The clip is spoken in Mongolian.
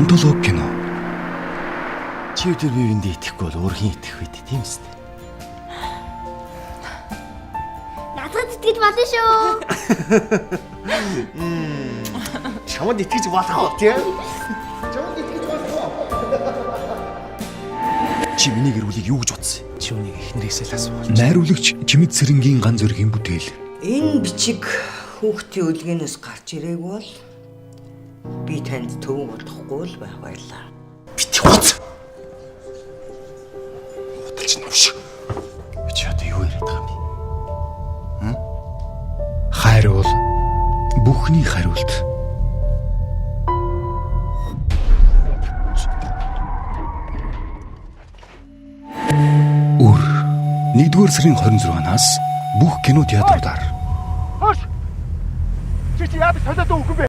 антологи кино. Чи өдөр биеиндээ итгэхгүй бол өөрхийн итгэх үед тийм үстэй. Надад итгэж болно шүү. Чамд итгэж болох уу тийм? Чамд итгэж болох уу? Чи миний гэр бүлийг юу гэж бодсон? Чи үнийг эхнэрээсээ л асууж. Найруулагч Чимэд Сэрэнгийн ган зөргийн бүтээл. Энэ бичиг хүүхдийн үлгээнээс гарч ирээгүй бол би танд төвөн болохгүй л байх байлаа. Бити хуц. Хөдөлж нүш. Би ч одоо юу яриад байгаа юм бэ? Хайруул бүхний хариулт. Үр 1-р сарын 26-наас бүх кино театруудаар. Чи яадаг солиод өгөх юм бэ?